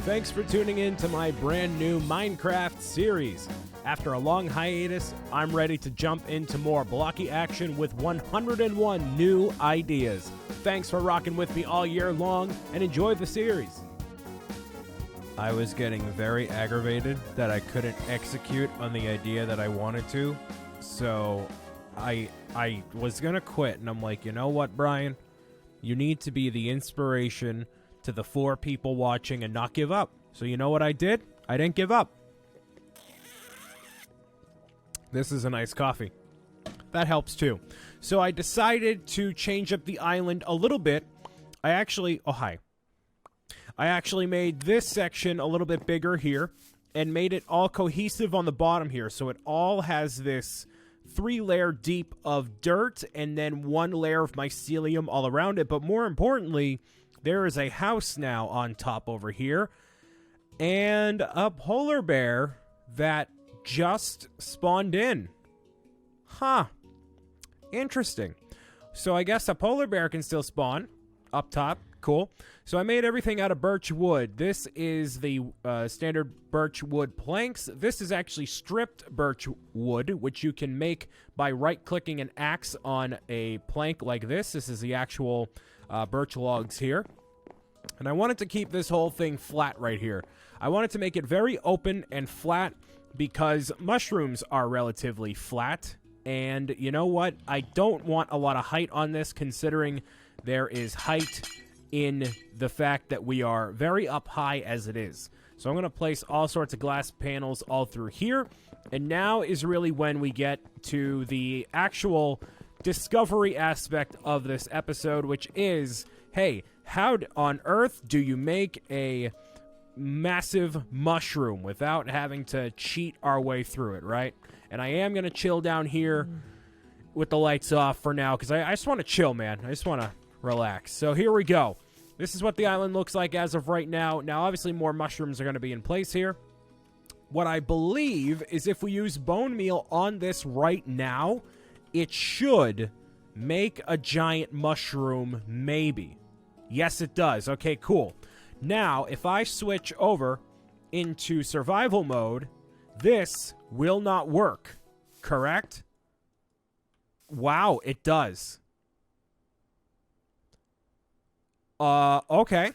Thanks for tuning in to my brand new Minecraft series. After a long hiatus, I'm ready to jump into more blocky action with 101 new ideas. Thanks for rocking with me all year long and enjoy the series. I was getting very aggravated that I couldn't execute on the idea that I wanted to, so I was gonna quit, and I'm like, you know what, Brian? You need to be the inspiration to the 4 people watching and not give up. So you know what I did? I didn't give up. This is a nice coffee. That helps too. So I decided to change up the island a little bit. I actually made this section a little bit bigger here and made it all cohesive on the bottom here. So it all has this 3-layer deep of dirt and then 1 layer of mycelium all around it. But more importantly, there is a house now on top over here and a polar bear that just spawned in. Huh. Interesting. So I guess a polar bear can still spawn up top. Cool. So I made everything out of birch wood. This is the standard birch wood planks. This is actually stripped birch wood, which you can make by right-clicking an axe on a plank like this. This is the actual birch logs here. And I wanted to keep this whole thing flat right here. I wanted to make it very open and flat because mushrooms are relatively flat. And you know what? I don't want a lot of height on this, considering there is height in the fact that we are very up high as it is. So I'm going to place all sorts of glass panels all through here. And now is really when we get to the actual discovery aspect of this episode, which is, hey, how on earth do you make a massive mushroom without having to cheat our way through it, right? And I am going to chill down here with the lights off for now, because I just want to chill, man. I just want to relax. So here we go. This is what the island looks like as of right now. Now, obviously, more mushrooms are going to be in place here. What I believe is if we use bone meal on this right now, it should make a giant mushroom, maybe. Yes, it does. Okay, cool. Now, if I switch over into survival mode, this will not work, correct? Wow, it does. Okay.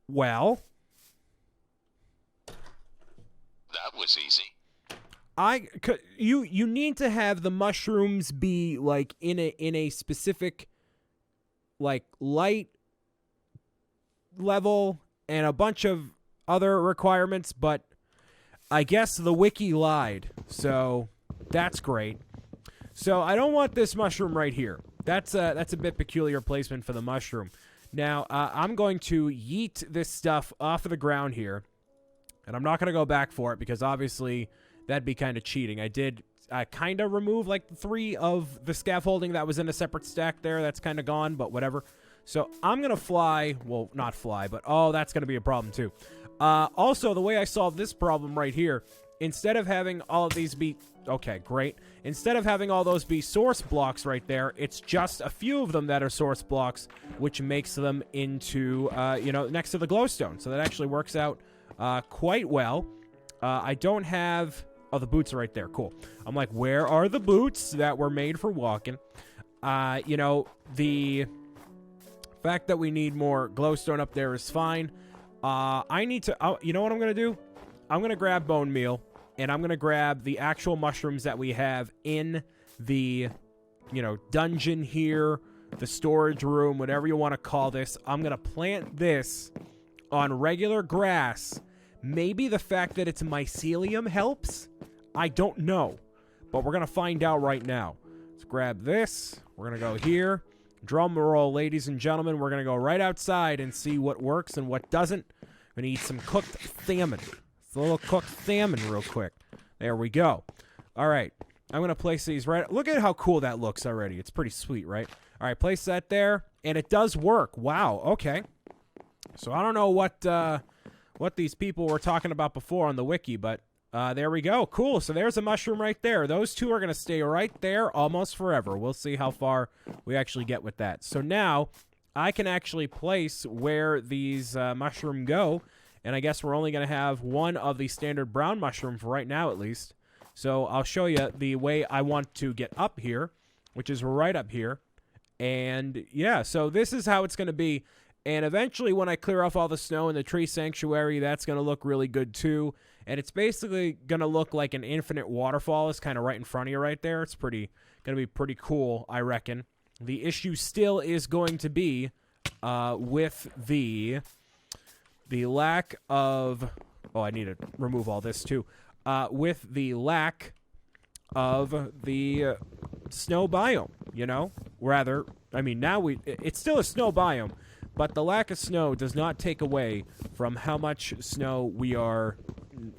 Well, that was easy. You need to have the mushrooms be like in a specific like light level and a bunch of other requirements, but I guess the wiki lied, so that's great. So I don't want this mushroom right here. That's a bit peculiar placement for the mushroom. Now, I'm going to yeet this stuff off of the ground here, and I'm not going to go back for it because obviously that'd be kind of cheating. I did kind of remove like 3 of the scaffolding that was in a separate stack there. That's kind of gone, but whatever. So I'm going to fly. Well, not fly, but oh, that's going to be a problem too. Also, the way I solved this problem right here, instead of having all of these be... Okay, great. Instead of having all those be source blocks right there, it's just a few of them that are source blocks, which makes them into, next to the glowstone. So that actually works out quite well. I don't have... Oh, the boots are right there. Cool. I'm like, where are the boots that were made for walking? The fact that we need more glowstone up there is fine. I need to... you know what I'm going to do? I'm going to grab bone meal, and I'm going to grab the actual mushrooms that we have in the, dungeon here, the storage room, whatever you want to call this. I'm going to plant this on regular grass. Maybe the fact that it's mycelium helps? I don't know, but we're going to find out right now. Let's grab this. We're going to go here. Drum roll, ladies and gentlemen. We're going to go right outside and see what works and what doesn't. I'm going to eat some cooked salmon. It's a little cooked salmon real quick. There we go. All right. I'm going to place these right... Look at how cool that looks already. It's pretty sweet, right? All right, place that there, and it does work. Wow, okay. So I don't know what these people were talking about before on the wiki, but there we go. Cool. So there's a mushroom right there. Those 2 are going to stay right there almost forever. We'll see how far we actually get with that. So now I can actually place where these mushroom go. And I guess we're only going to have one of the standard brown mushroom for right now, at least. So I'll show you the way I want to get up here, which is right up here. And yeah, so this is how it's going to be. And eventually when I clear off all the snow in the tree sanctuary, that's going to look really good too. And it's basically going to look like an infinite waterfall is kind of right in front of you right there. It's going to be pretty cool, I reckon. The issue still is going to be with the lack of... Oh, I need to remove all this too. With the lack of the snow biome, you know? Rather, I mean, now it's still a snow biome, but the lack of snow does not take away from how much snow we are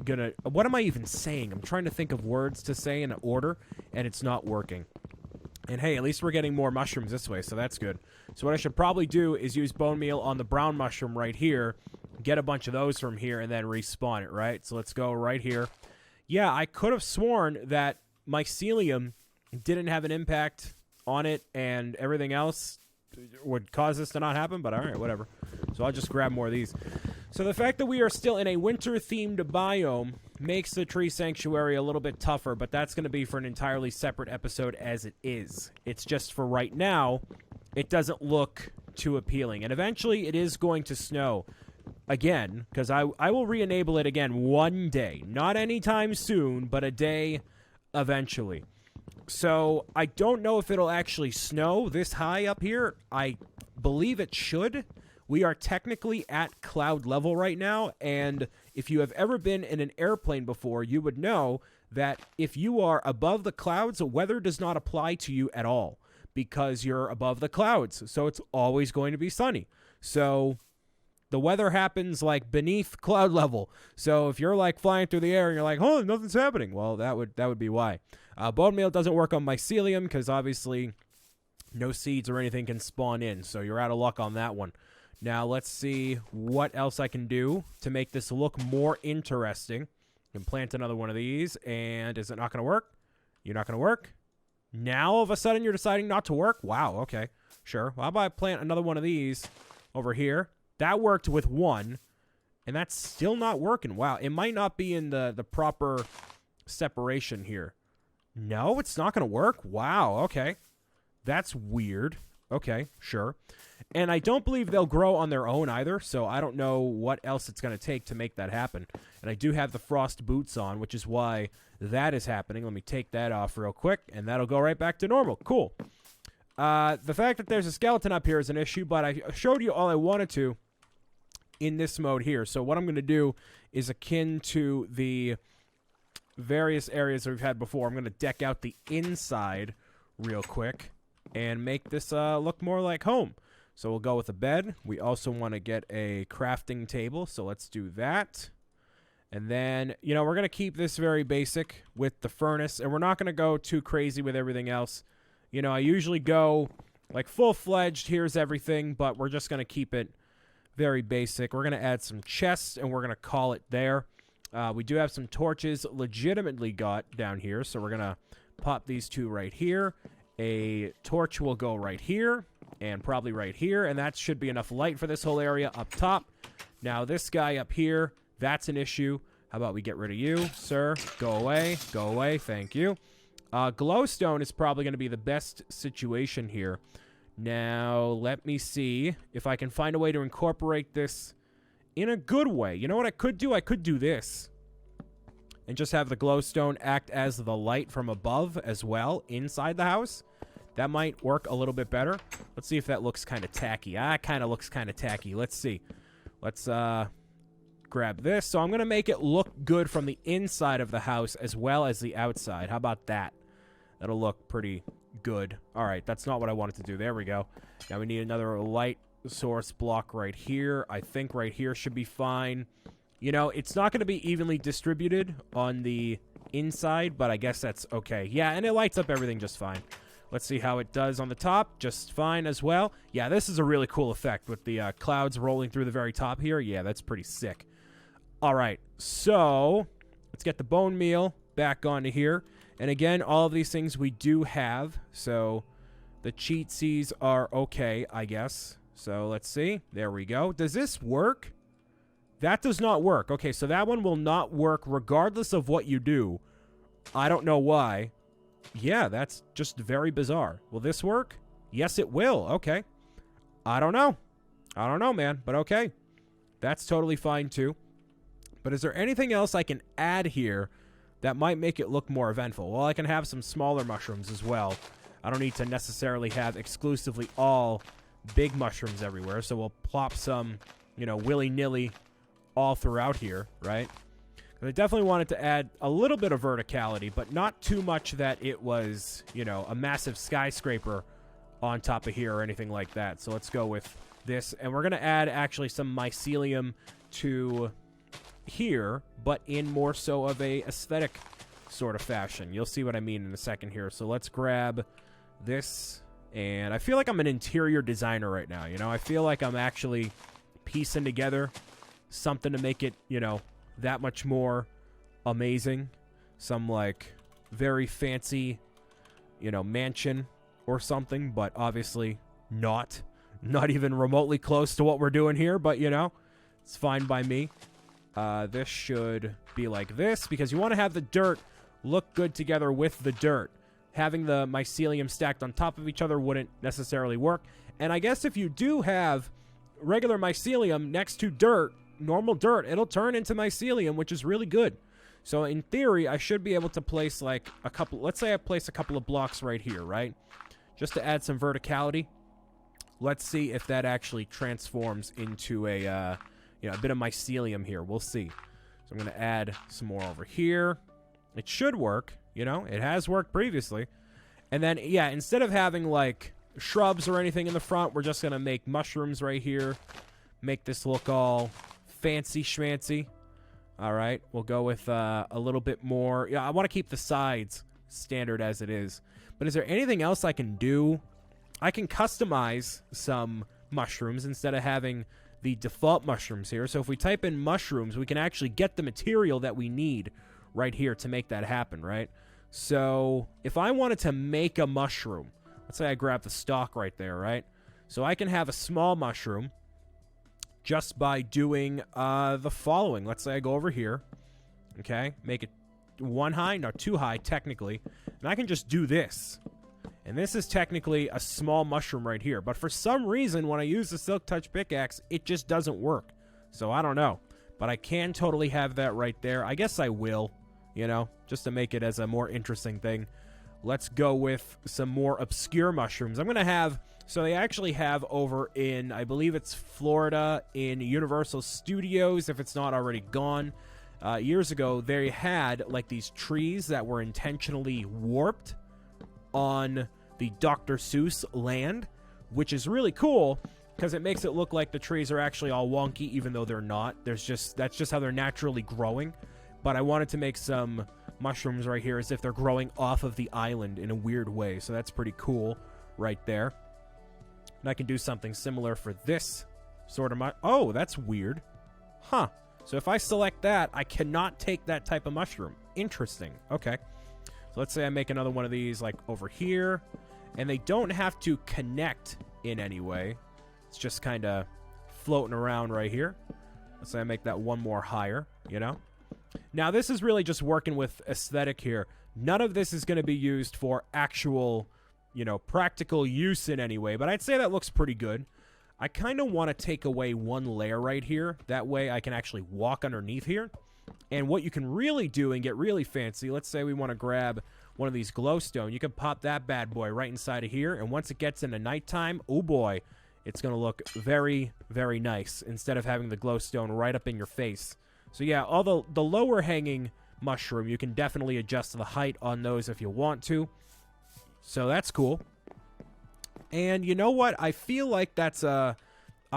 gonna... What am I even saying? I'm trying to think of words to say in order, and it's not working. And hey, at least we're getting more mushrooms this way, so that's good. So what I should probably do is use bone meal on the brown mushroom right here, get a bunch of those from here, and then respawn it, right? So let's go right here. Yeah, I could have sworn that mycelium didn't have an impact on it, and everything else would cause this to not happen, but alright, whatever. So I'll just grab more of these. So the fact that we are still in a winter-themed biome makes the tree sanctuary a little bit tougher, but that's going to be for an entirely separate episode as it is. It's just for right now, it doesn't look too appealing. And eventually it is going to snow again, because I will re-enable it again one day. Not anytime soon, but a day eventually. So I don't know if it'll actually snow this high up here. I believe it should. We are technically at cloud level right now, and if you have ever been in an airplane before, you would know that if you are above the clouds, weather does not apply to you at all because you're above the clouds, so it's always going to be sunny. So the weather happens like beneath cloud level. So if you're like flying through the air and you're like, oh, nothing's happening, well, that would be why. Bone meal doesn't work on mycelium because obviously no seeds or anything can spawn in, so you're out of luck on that one. Now, let's see what else I can do to make this look more interesting. I can plant another one of these, and is it not going to work? You're not going to work? Now, all of a sudden, you're deciding not to work? Wow, okay, sure. Well, how about I plant another one of these over here? That worked with one, and that's still not working. Wow, it might not be in the proper separation here. No, it's not going to work? Wow, okay. That's weird. Okay, sure. And I don't believe they'll grow on their own either, so I don't know what else it's going to take to make that happen. And I do have the frost boots on, which is why that is happening. Let me take that off real quick, and that'll go right back to normal. Cool. The fact that there's a skeleton up here is an issue, but I showed you all I wanted to in this mode here. So what I'm going to do is akin to the various areas that we've had before. I'm going to deck out the inside real quick and make this look more like home. So we'll go with a bed. We also want to get a crafting table, so let's do that. And then, you know, we're going to keep this very basic with the furnace, and we're not going to go too crazy with everything else. You know, I usually go like full-fledged, here's everything, but we're just going to keep it very basic. We're going to add some chests, and we're going to call it there. We do have some torches legitimately got down here, so we're going to pop these two right here. A torch will go right here, and probably right here, and that should be enough light for this whole area up top. Now, this guy up here, that's an issue. How about we get rid of you, sir? Go away, thank you. Glowstone is probably going to be the best situation here. Now, let me see if I can find a way to incorporate this in a good way. You know what I could do? I could do this. And just have the glowstone act as the light from above as well inside the house. That might work a little bit better. Let's see if that looks kind of tacky. Ah, kind of looks kind of tacky. Let's see. Let's grab this. So I'm going to make it look good from the inside of the house as well as the outside. How about that? That'll look pretty good. All right, that's not what I wanted to do. There we go. Now we need another light source block right here. I think right here should be fine. You know, it's not going to be evenly distributed on the inside, but I guess that's okay. Yeah, and it lights up everything just fine. Let's see how it does on the top. Just fine as well. Yeah, this is a really cool effect with the clouds rolling through the very top here. Yeah, that's pretty sick. All right, so let's get the bone meal back onto here. And again, all of these things we do have. So the cheatsies are okay, I guess. So let's see. There we go. Does this work? That does not work. Okay, so that one will not work regardless of what you do. I don't know why. Yeah, that's just very bizarre. Will this work? Yes, it will. Okay. I don't know. I don't know, man, but okay. That's totally fine, too. But is there anything else I can add here that might make it look more eventful? Well, I can have some smaller mushrooms as well. I don't need to necessarily have exclusively all big mushrooms everywhere, so we'll plop some, you know, willy-nilly all throughout here, right? I definitely wanted to add a little bit of verticality, but not too much that it was, you know, a massive skyscraper on top of here or anything like that. So let's go with this. And we're going to add actually some mycelium to here, but in more so of a aesthetic sort of fashion. You'll see what I mean in a second here. So let's grab this. And I feel like I'm an interior designer right now, you know? I feel like I'm actually piecing together something to make it, you know, that much more amazing. Some, like, very fancy, you know, mansion or something, but obviously not even remotely close to what we're doing here, but, you know, it's fine by me. This should be like this, because you want to have the dirt look good together with the dirt. Having the mycelium stacked on top of each other wouldn't necessarily work. And I guess if you do have regular mycelium next to dirt, normal dirt, it'll turn into mycelium, which is really good. So in theory, I should be able to place like a couple, let's say I place a couple of blocks right here, right? Just to add some verticality. Let's see if that actually transforms into a, you know, a bit of mycelium here. We'll see. So I'm going to add some more over here. It should work, you know, it has worked previously. And then, yeah, instead of having like shrubs or anything in the front, we're just going to make mushrooms right here. Make this look all fancy schmancy. All right, we'll go with a little bit more. Yeah, I want to keep the sides standard as it is. But is there anything else I can do? I can customize some mushrooms instead of having the default mushrooms here. So if we type in mushrooms, we can actually get the material that we need right here to make that happen, right? So if I wanted to make a mushroom, let's say I grab the stalk right there, right? So I can have a small mushroom just by doing the following. Let's say I go over here, okay? Make it 1 high, no, 2 high technically, and I can just do this. And this is technically a small mushroom right here, but for some reason when I use the Silk Touch pickaxe, it just doesn't work. So I don't know, but I can totally have that right there. I guess I will, you know, just to make it as a more interesting thing. Let's go with some more obscure mushrooms. I'm going to have, so they actually have over in, I believe it's Florida, in Universal Studios, if it's not already gone. Years ago, they had like these trees that were intentionally warped on the Dr. Seuss land, which is really cool because it makes it look like the trees are actually all wonky, even though they're not. That's just how they're naturally growing. But I wanted to make some mushrooms right here as if they're growing off of the island in a weird way. So that's pretty cool right there. And I can do something similar for this sort of oh, that's weird. Huh. So if I select that, I cannot take that type of mushroom. Interesting. Okay. So let's say I make another one of these like over here. And they don't have to connect in any way. It's just kind of floating around right here. Let's say I make that one more higher, you know? Now, this is really just working with aesthetic here. None of this is going to be used for actual, you know, practical use in any way. But I'd say that looks pretty good. I kind of want to take away one layer right here. That way I can actually walk underneath here. And what you can really do and get really fancy, let's say we want to grab one of these glowstone. You can pop that bad boy right inside of here. And once it gets into nighttime, oh boy, it's going to look very, very nice instead of having the glowstone right up in your face. So yeah, all the lower hanging mushroom, you can definitely adjust the height on those if you want to. So that's cool. And you know what? I feel like that's a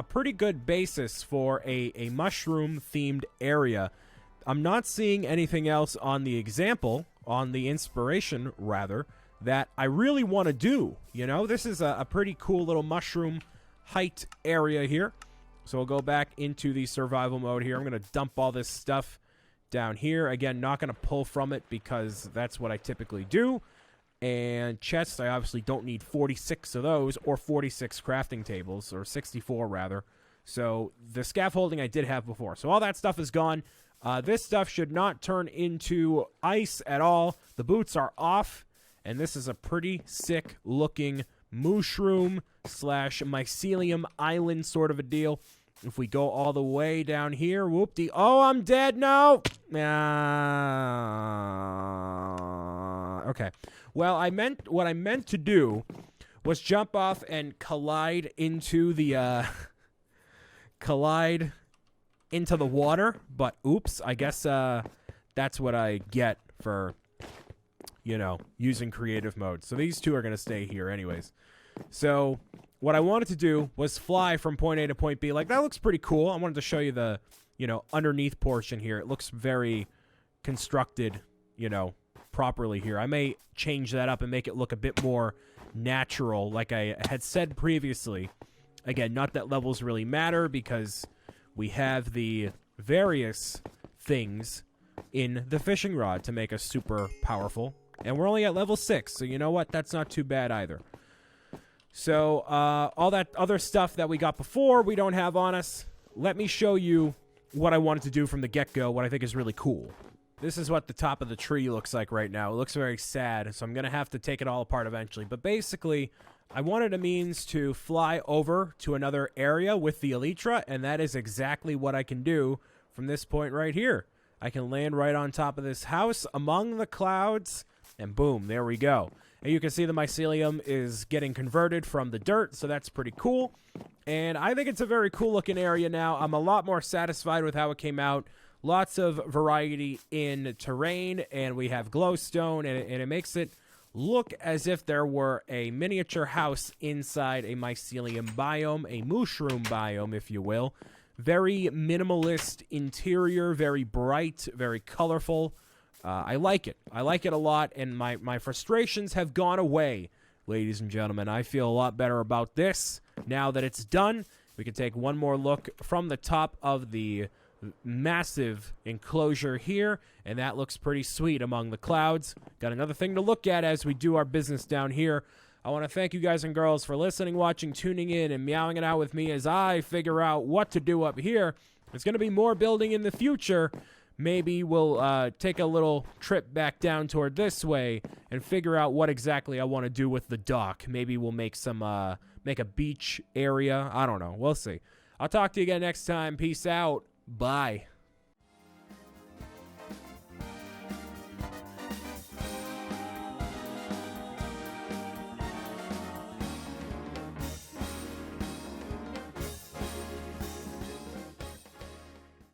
pretty good basis for a mushroom-themed area. I'm not seeing anything else on the example, on the inspiration, rather, that I really want to do. You know, this is a pretty cool little mushroom height area here. So we'll go back into the survival mode here. I'm going to dump all this stuff down here. Again, not going to pull from it because that's what I typically do. And chests, I obviously don't need 46 of those, or 46 crafting tables, or 64 rather. So the scaffolding I did have before. So all that stuff is gone. This stuff should not turn into ice at all. The boots are off, and this is a pretty sick looking mushroom slash mycelium island sort of a deal. If we go all the way down here, whoop-de, oh, I'm dead, no! Okay. Well, what I meant to do was jump off and collide into the, water, but oops, I guess, that's what I get for, using creative mode. So these two are going to stay here anyways. So what I wanted to do was fly from point A to point B. Like, that looks pretty cool. I wanted to show you the, underneath portion here. It looks very constructed, properly here. I may change that up and make it look a bit more natural, like I had said previously. Again, not that levels really matter because we have the various things in the fishing rod to make us super powerful. And we're only at level 6, so you know what? That's not too bad either. So, all that other stuff that we got before, we don't have on us. Let me show you what I wanted to do from the get-go, what I think is really cool. This is what the top of the tree looks like right now. It looks very sad, so I'm going to have to take it all apart eventually. But basically, I wanted a means to fly over to another area with the elytra, and that is exactly what I can do from this point right here. I can land right on top of this house among the clouds, and boom, there we go. And you can see the mycelium is getting converted from the dirt, so that's pretty cool. And I think it's a very cool looking area now. I'm a lot more satisfied with how it came out. Lots of variety in terrain, and we have glowstone, and it makes it look as if there were a miniature house inside a mycelium biome, a mushroom biome, if you will. Very minimalist interior, very bright, very colorful. I like it. I like it a lot, and my frustrations have gone away, ladies and gentlemen. I feel a lot better about this now that it's done. We can take one more look from the top of the massive enclosure here, and that looks pretty sweet among the clouds. Got another thing to look at as we do our business down here. I want to thank you guys and girls for listening, watching, tuning in, and meowing it out with me as I figure out what to do up here. There's going to be more building in the future. Maybe we'll take a little trip back down toward this way and figure out what exactly I want to do with the dock. Maybe we'll make make a beach area. I don't know. We'll see. I'll talk to you again next time. Peace out. Bye.